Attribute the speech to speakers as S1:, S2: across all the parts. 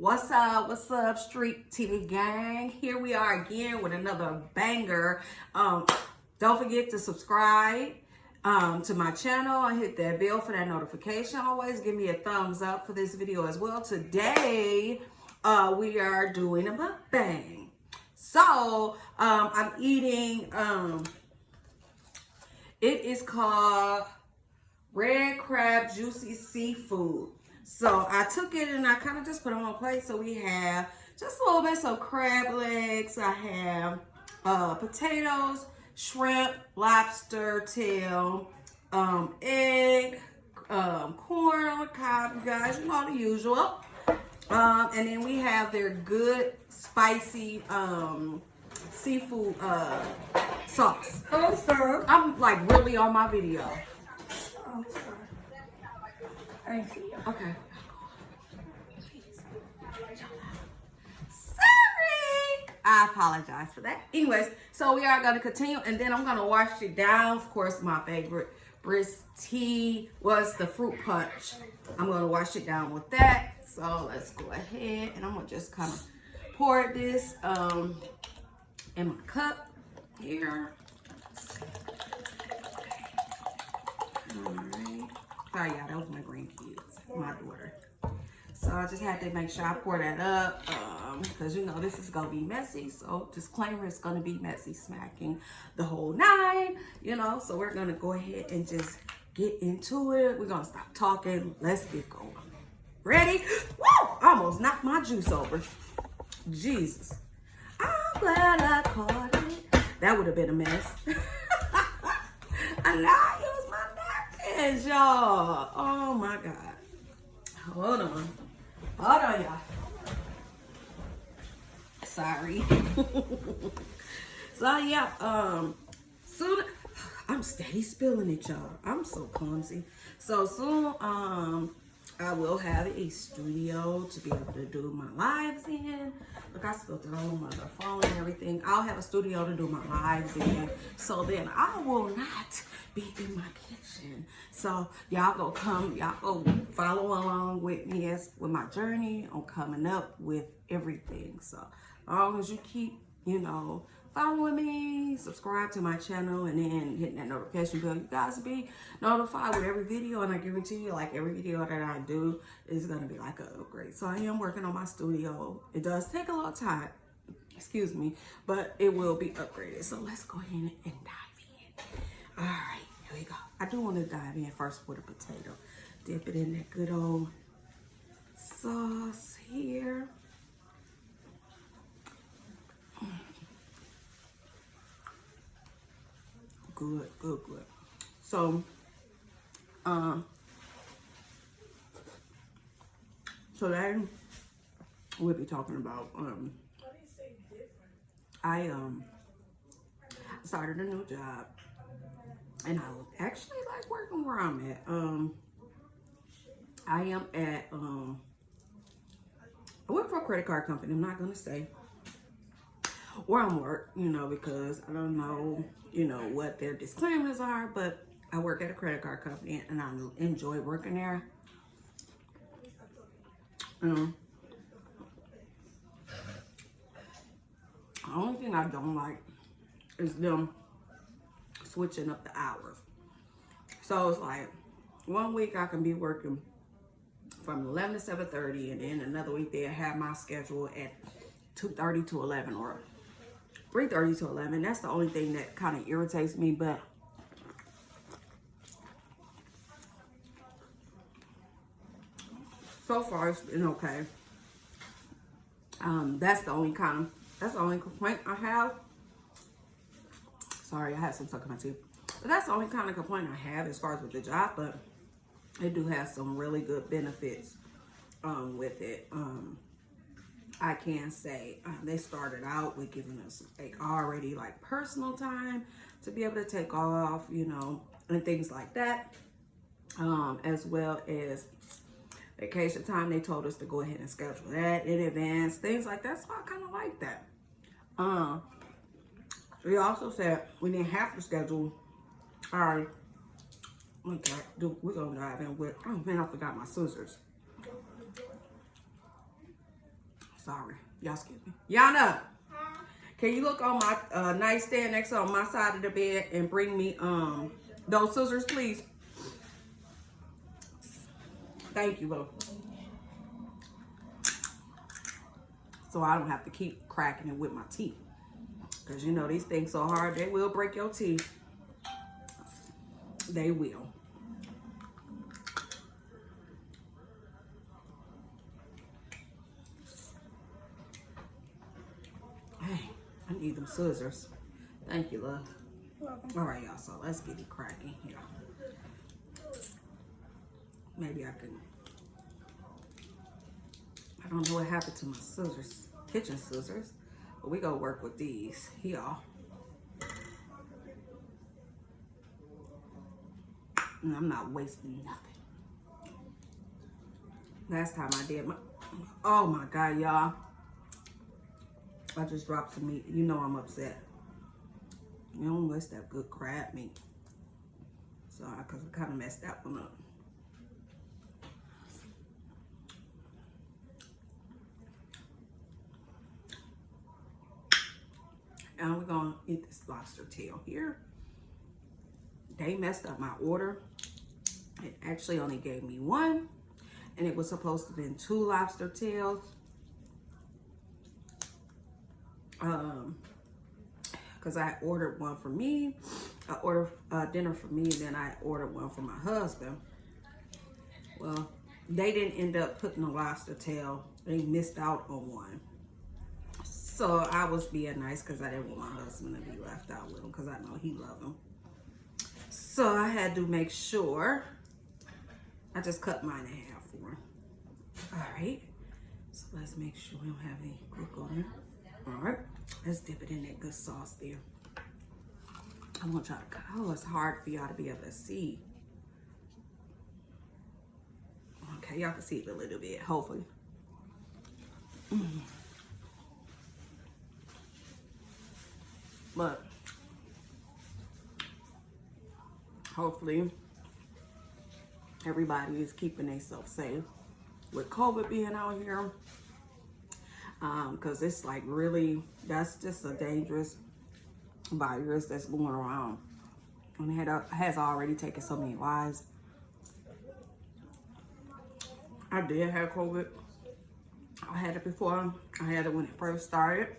S1: What's up, Street TV gang? Here we are again with another banger. Don't forget to subscribe to my channel and hit that bell for that notification. Always give me a thumbs up for this video as well. Today, we are doing a mukbang. So, I'm eating, it is called Red Crab Juicy Seafood. So I took it and I kind of just put it on a plate. So we have just a little bit of crab legs. I have potatoes, shrimp, lobster tail, egg, corn on the cob, you guys, you know the usual. And then we have their good spicy seafood sauce.
S2: Oh, sir.
S1: I'm like really on my video.
S2: Oh, sorry. I didn't see you.
S1: Okay. Sorry. I apologize for that. Anyways, so we are going to continue, and then I'm going to wash it down. Of course, my favorite brisk tea was the fruit punch. I'm going to wash it down with that. So let's go ahead, and I'm going to just kind of pour this in my cup here. All right. Sorry, y'all, that was my grandkids, my daughter. So I just had to make sure I pour that up, because you know this is gonna be messy. So disclaimer, it's gonna be messy, smacking the whole nine, you know. So we're gonna go ahead and just get into it. We're gonna stop talking. Let's get going. Ready? Woo! Almost knocked my juice over. Jesus. I'm glad I caught it. That would have been a mess. And now I use my napkins, y'all. Oh my God. Hold on. Hold on, y'all. Sorry. So yeah, soon I'm steady spilling it, y'all. I'm so clumsy. So soon, I will have a studio to be able to do my lives in. Look, I spilled it all on my phone and everything. I'll have a studio to do my lives in. So then I will not be in my kitchen. So y'all go follow along with me as with my journey on coming up with everything. So as long as you keep, you know, following me, subscribe to my channel, and then hitting that notification bell, you guys will be notified with every video. And I guarantee you, like every video that I do is gonna be like an upgrade. So I am working on my studio. It does take a little time, excuse me, but it will be upgraded. So let's go ahead and dive in. All right, here we go. I do want to dive in first with a potato. Dip it in that good old sauce here. Good, good, good. So, today we'll be talking about, I started a new job, and I actually like working where I'm at. I am at, I work for a credit card company. I'm not gonna say where I'm work, you know, because I don't know, you know, what their disclaimers are, but I work at a credit card company and I enjoy working there. The only thing I don't like is them switching up the hours. So it's like 1 week I can be working from 11 to 7:30, and then another week they'll have my schedule at 2:30 to 11 or 3:30 to 11. That's the only thing that kind of irritates me, but so far it's been okay. That's the only complaint I have. Sorry, I had some stuck in my teeth. But that's the only kind of complaint I have as far as with the job, but it do have some really good benefits with it. I can say they started out with giving us like already like personal time to be able to take off, you know, and things like that, as well as vacation time. They told us to go ahead and schedule that in advance, things like that. So I kind of like that. We also said we didn't have to schedule our, okay, we're gonna dive in with, oh man, I forgot my scissors. sorry. Y'all excuse me. Yana, can you look on my nightstand next on my side of the bed and bring me those scissors, please? Thank you, bro. So I don't have to keep cracking it with my teeth. Because you know these things so hard, they will break your teeth. They will. Hey, I need them scissors. Thank you, love.
S2: Welcome.
S1: All right, y'all, so let's get it cracking here. Maybe I can, I don't know what happened to my scissors, kitchen scissors, but we gonna work with these, y'all. And I'm not wasting nothing. Last time I did my, oh my God, y'all. I just dropped some meat. You know I'm upset. You don't waste that good crab meat. Sorry, because I kind of messed that one up. And we're going to eat this lobster tail here. They messed up my order. It actually only gave me one. And it was supposed to have been 2 lobster tails. Because I ordered one for me. I ordered dinner for me, and then I ordered one for my husband. Well, they didn't end up putting a lobster tail. They missed out on one. So I was being nice because I didn't want my husband to be left out with him because I know he loves him. So I had to make sure I just cut mine in half for him. All right. So let's make sure we don't have any cook on it. All right. Let's dip it in that good sauce there. I'm going to try to cut. Oh, it's hard for y'all to be able to see. Okay, y'all can see it a little bit, hopefully. But hopefully everybody is keeping themselves safe with COVID being out here. Because it's like really, that's just a dangerous virus that's going around. And it has already taken so many lives. I did have COVID. I had it before. I had it when it first started.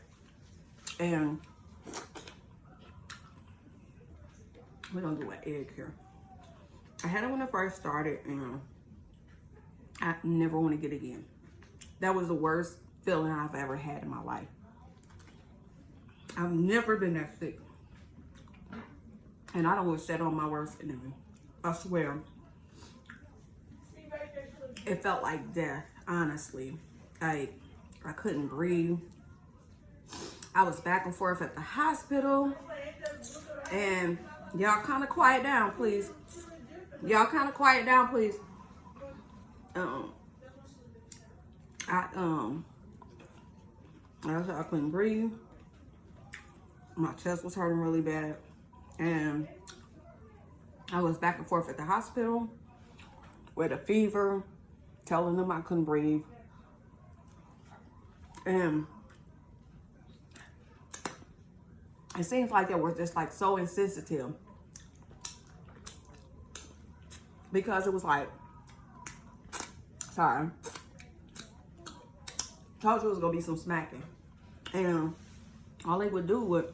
S1: And we're gonna do an egg here. I had it when it first started, and I never want to get it again. That was the worst feeling I've ever had in my life. I've never been that sick. And I don't wish that on my worst enemy. I swear. It felt like death, honestly. I couldn't breathe. I was back and forth at the hospital. And y'all kind of quiet down, please. Y'all kind of quiet down, please. I couldn't breathe. My chest was hurting really bad. And I was back and forth at the hospital with a fever, telling them I couldn't breathe. And it seems like they were just like so insensitive. Because it was like, sorry, told you it was gonna be some smacking. And all they would do would,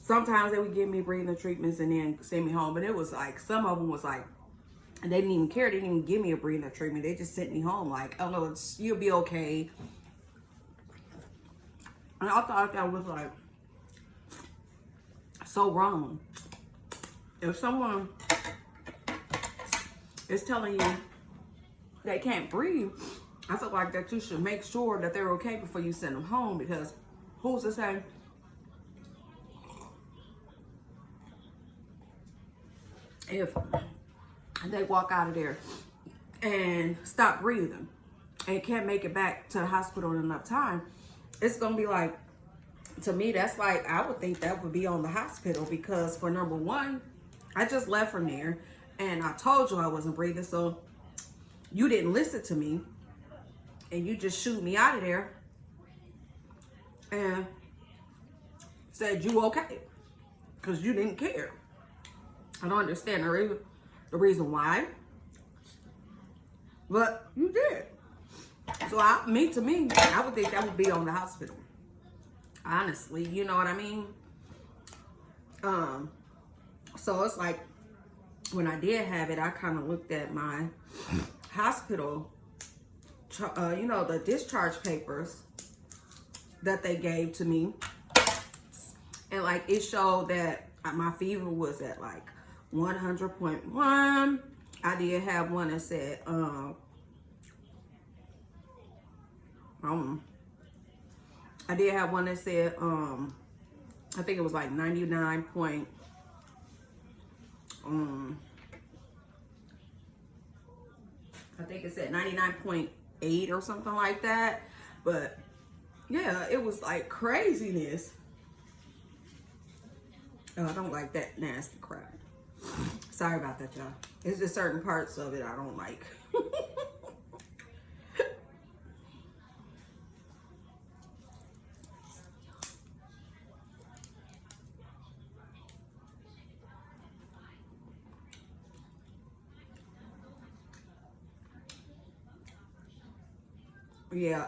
S1: sometimes they would give me breathing treatments and then send me home. But it was like, some of them was like, and they didn't even care. They didn't even give me a breathing treatment. They just sent me home like, oh no, you'll be okay. And I thought that was like so wrong. If someone is telling you they can't breathe, I feel like that you should make sure that they're okay before you send them home, because who's to say if they walk out of there and stop breathing and can't make it back to the hospital in enough time, it's gonna be like, to me, that's like, I would think that would be on the hospital, because for number one, I just left from there and I told you I wasn't breathing, so you didn't listen to me and you just shoot me out of there and said, "You okay?" Because you didn't care. I don't understand the reason why, but you did. So to me, I would think that would be on the hospital. Honestly, you know what I mean? So it's like, when I did have it, I kind of looked at my hospital, you know, the discharge papers that they gave to me. And like, it showed that my fever was at like 100.1. I did have one that said, I did have one that said, I think it was like 99 point, I think it said 99.8 or something like that. But yeah, it was like craziness. Oh, I don't like that nasty crap. Sorry about that, y'all. It's just certain parts of it I don't like. Yeah,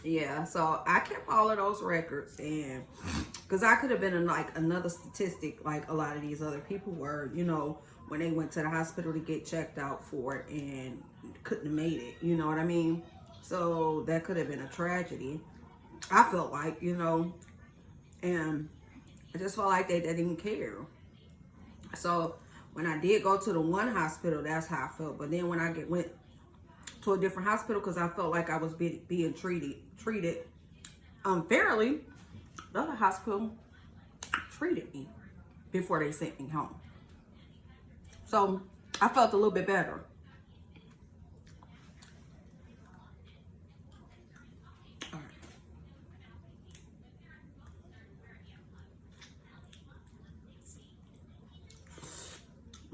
S1: yeah, so I kept all of those records, and because I could have been in like another statistic like a lot of these other people were, you know, when they went to the hospital to get checked out for it and couldn't have made it, you know what I mean? So that could have been a tragedy, I felt like, you know, and I just felt like they didn't care. So when I did go to the one hospital, that's how I felt. But then when I went to a different hospital, because I felt like I was being treated unfairly, the other hospital treated me before they sent me home. So I felt a little bit better. All right.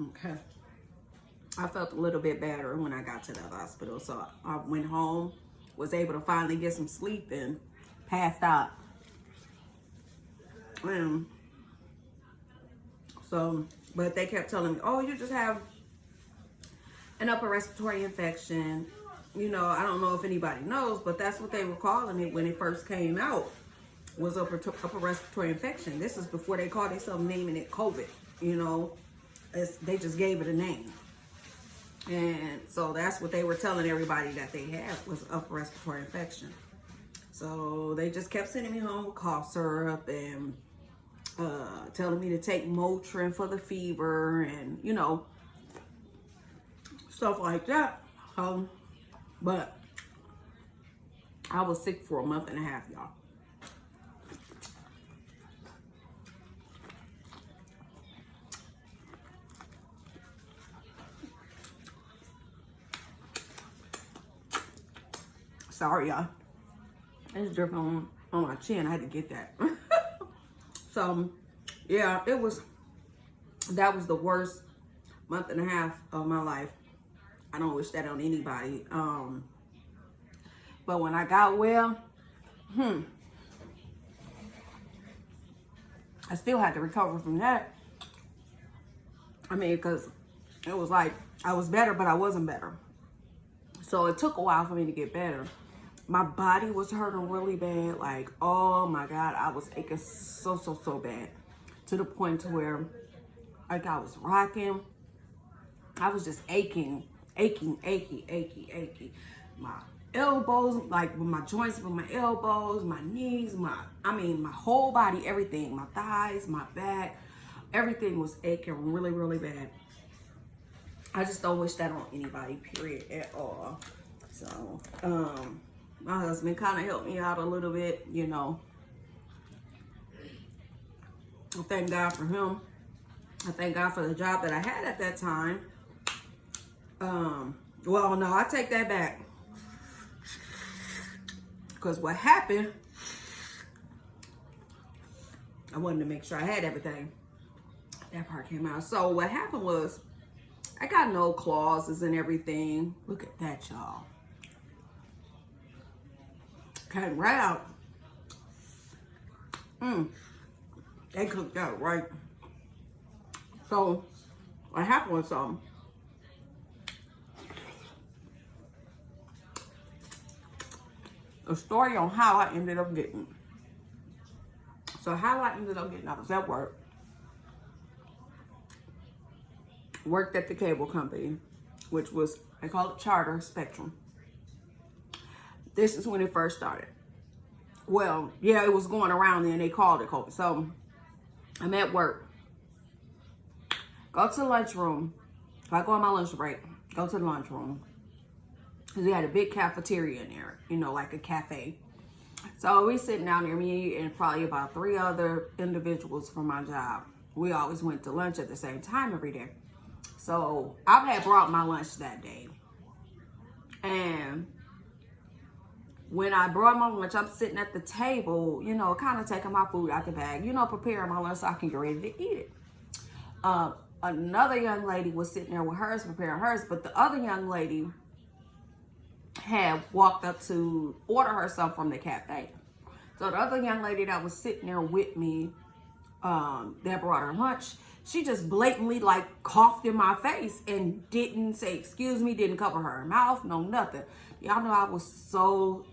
S1: Okay. I felt a little bit better when I got to the hospital. So I went home, was able to finally get some sleep, and passed out. So, but they kept telling me, "Oh, you just have an upper respiratory infection." You know, I don't know if anybody knows, but that's what they were calling it when it first came out, was upper respiratory infection. This is before they called themselves naming it COVID. You know, they just gave it a name. And so that's what they were telling everybody that they had, was upper respiratory infection. So they just kept sending me home with cough syrup and telling me to take Motrin for the fever and, you know, stuff like that. But I was sick for a month and a half, y'all. Sorry, y'all. It's dripping on my chin. I had to get that. So, yeah, that was the worst month and a half of my life. I don't wish that on anybody. But when I got well, I still had to recover from that. I mean, because it was like I was better, but I wasn't better. So it took a while for me to get better. My body was hurting really bad. Like, oh my God, I was aching so bad. To the point to where, like, I was rocking. I was just aching. My elbows, like with my joints, with my elbows, my knees, my whole body, everything. My thighs, my back, everything was aching really bad. I just don't wish that on anybody, period, at all. So, my husband kind of helped me out a little bit, you know. I thank God for him. I thank God for the job that I had at that time. Well, no, I take that back. Because what happened, I wanted to make sure I had everything. That part came out. So what happened was, I got no clauses and everything. Look at that, y'all. Came right out. They cooked that right. So what happened was a story on how I ended up getting. So how I ended up getting, I was at work. Worked at the cable company, which was, they call it Charter Spectrum. This is when it first started. Well, yeah, it was going around then. They called it COVID. So I'm at work. Go to the lunchroom. If I go on my lunch break, go to the lunchroom. Because we had a big cafeteria in there, you know, like a cafe. So we sitting down there, me and probably about 3 other individuals from my job. We always went to lunch at the same time every day. So I had brought my lunch that day. And when I brought my lunch, I'm sitting at the table, you know, kind of taking my food out the bag, you know, preparing my lunch so I can get ready to eat it. Another young lady was sitting there with hers, preparing hers, but the other young lady had walked up to order her something from the cafe. So the other young lady that was sitting there with me, that brought her lunch, she just blatantly like coughed in my face and didn't say excuse me, didn't cover her mouth, no nothing. Y'all know I was so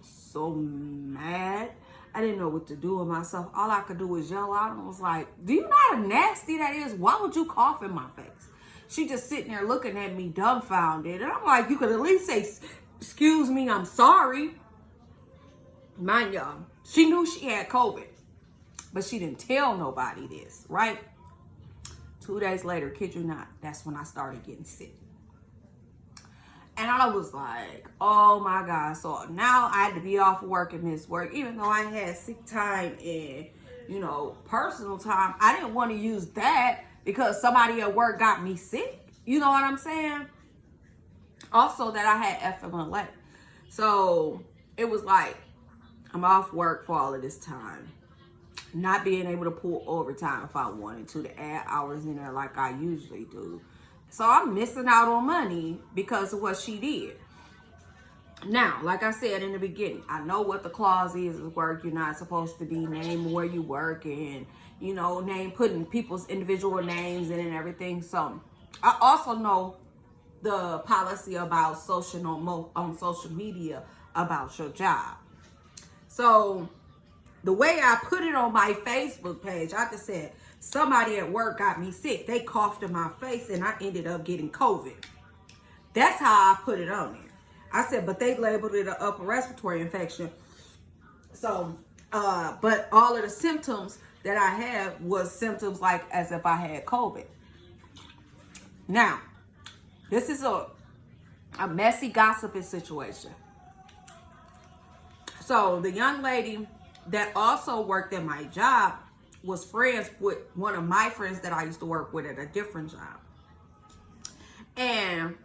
S1: mad. I didn't know what to do with myself. All I could do was yell out and was like, do you know how nasty that is? Why would you cough in my face? She just sitting there looking at me dumbfounded. And I'm like, you could at least say, excuse me, I'm sorry. Mind y'all, she knew she had COVID, but she didn't tell nobody this, right? 2 days later, kid you not, that's when I started getting sick. And I was like, oh my God. So now I had to be off work and miss work, even though I had sick time and, you know, personal time. I didn't want to use that because somebody at work got me sick. You know what I'm saying? Also that I had FMLA. So it was like, I'm off work for all of this time. Not being able to pull overtime if I wanted to add hours in there like I usually do. So I'm missing out on money because of what she did. Now, like I said in the beginning, I know what the clause is at work. You're not supposed to be named where you work and, you know, putting people's individual names in and everything. So I also know the policy about on social media about your job. So the way I put it on my Facebook page, I just said, somebody at work got me sick. They coughed in my face and I ended up getting COVID. That's how I put it on there. I said, but they labeled it an upper respiratory infection. So, but all of the symptoms that I had was symptoms like as if I had COVID. Now, this is a messy gossiping situation. So the young lady that also worked at my job was friends with one of my friends that I used to work with at a different job. And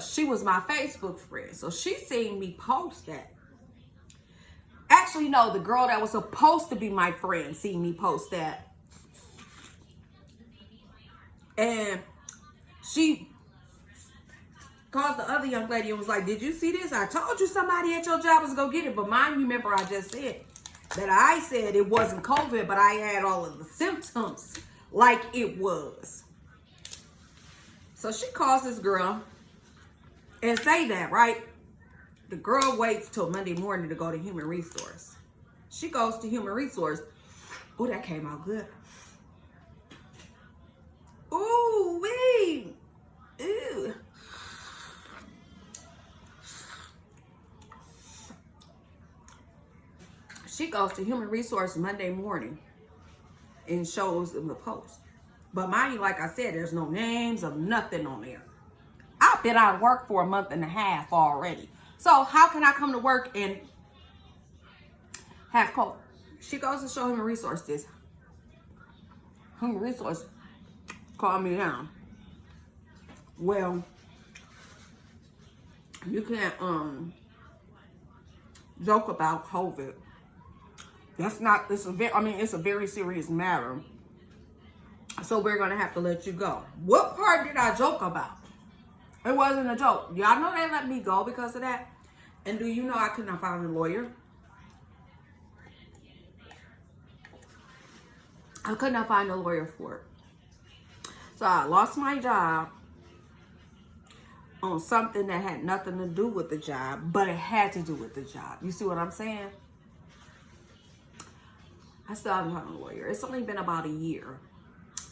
S1: she was my Facebook friend. So she seen me post that. Actually, no, the girl that was supposed to be my friend seen me post that. And she called the other young lady and was like, did you see this? I told you somebody at your job was going to get it. But mind you, remember I just said that I said it wasn't COVID, but I had all of the symptoms like it was. So she calls this girl and say that, right? The girl waits till Monday morning to go to Human Resource. She goes to Human Resource. Oh, that came out good. Ooh, wee. Ew. She goes to Human Resource Monday morning and shows them the post. But mind you, like I said, there's no names of nothing on there. I've been out of work for a month and a half already. So how can I come to work and have COVID? She goes to show Human Resource this. Human Resource called me down. Well, you can't joke about COVID. That's not, it's a very serious matter. So we're going to have to let you go. What part did I joke about? It wasn't a joke. Y'all know they let me go because of that. And do you know I could not find a lawyer? I could not find a lawyer for it. So I lost my job on something that had nothing to do with the job, but it had to do with the job. You see what I'm saying? I still haven't found a lawyer. It's only been about a year.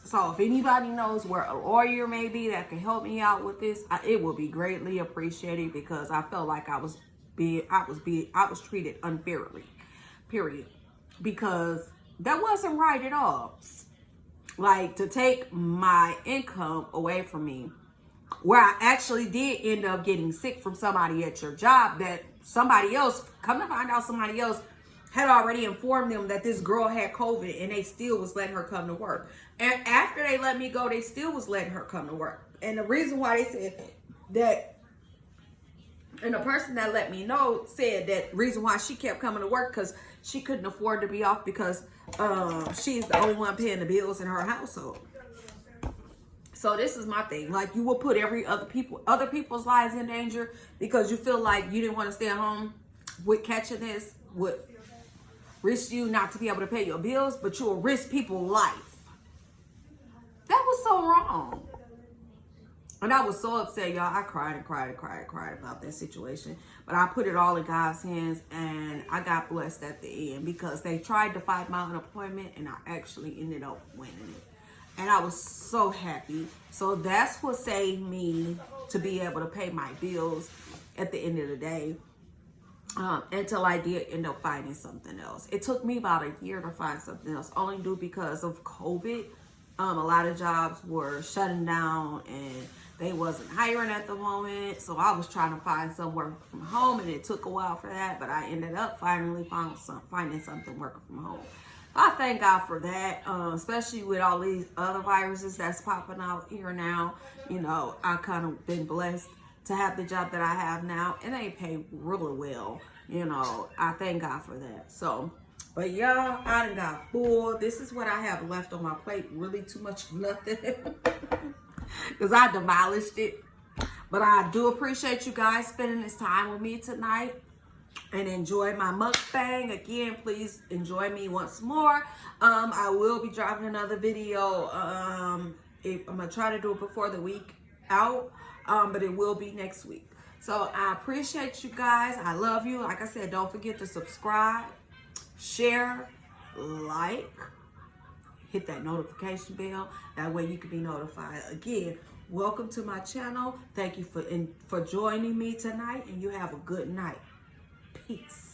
S1: So if anybody knows where a lawyer may be that can help me out with this, it will be greatly appreciated, because I felt like I was treated unfairly, period. Because that wasn't right at all. Like, to take my income away from me, where I actually did end up getting sick from somebody at your job, that somebody else, come to find out, somebody else had already informed them that this girl had COVID, and they still was letting her come to work. And after they let me go, they still was letting her come to work. And the reason why they said that, and the person that let me know said that reason why she kept coming to work, because she couldn't afford to be off, because she's the only one paying the bills in her household. So this is my thing. Like, you will put other people's lives in danger because you feel like you didn't want to stay at home with catching this, would risk you not to be able to pay your bills, but you will risk people's life. That was so wrong. And I was so upset, y'all. I cried and cried and cried and cried about that situation. But I put it all in God's hands, and I got blessed at the end, because they tried to fight my unemployment, and I actually ended up winning it. And I was so happy. So that's what saved me to be able to pay my bills at the end of the day. Until I did end up finding something else. It took me about a year to find something else, only due because of COVID. A lot of jobs were shutting down, and they wasn't hiring at the moment. So I was trying to find some work from home, and it took a while for that. But I ended up finally finding something working from home. I thank God for that, especially with all these other viruses that's popping out here now. You know, I kind of been blessed to have the job that I have now, and they pay really well. You know, I thank God for that. So, but y'all, I done got full. This is what I have left on my plate. Really too much of nothing, because I demolished it. But I do appreciate you guys spending this time with me tonight and enjoy my mukbang. Again, please enjoy me once more. I will be dropping another video. I'm gonna try to do it before the week out, but it will be next week. So I appreciate you guys. I love you. Like I said, don't forget to subscribe, share, like, hit that notification bell. That way you can be notified. Again, welcome to my channel. Thank you for joining me tonight, and you have a good night. Peace.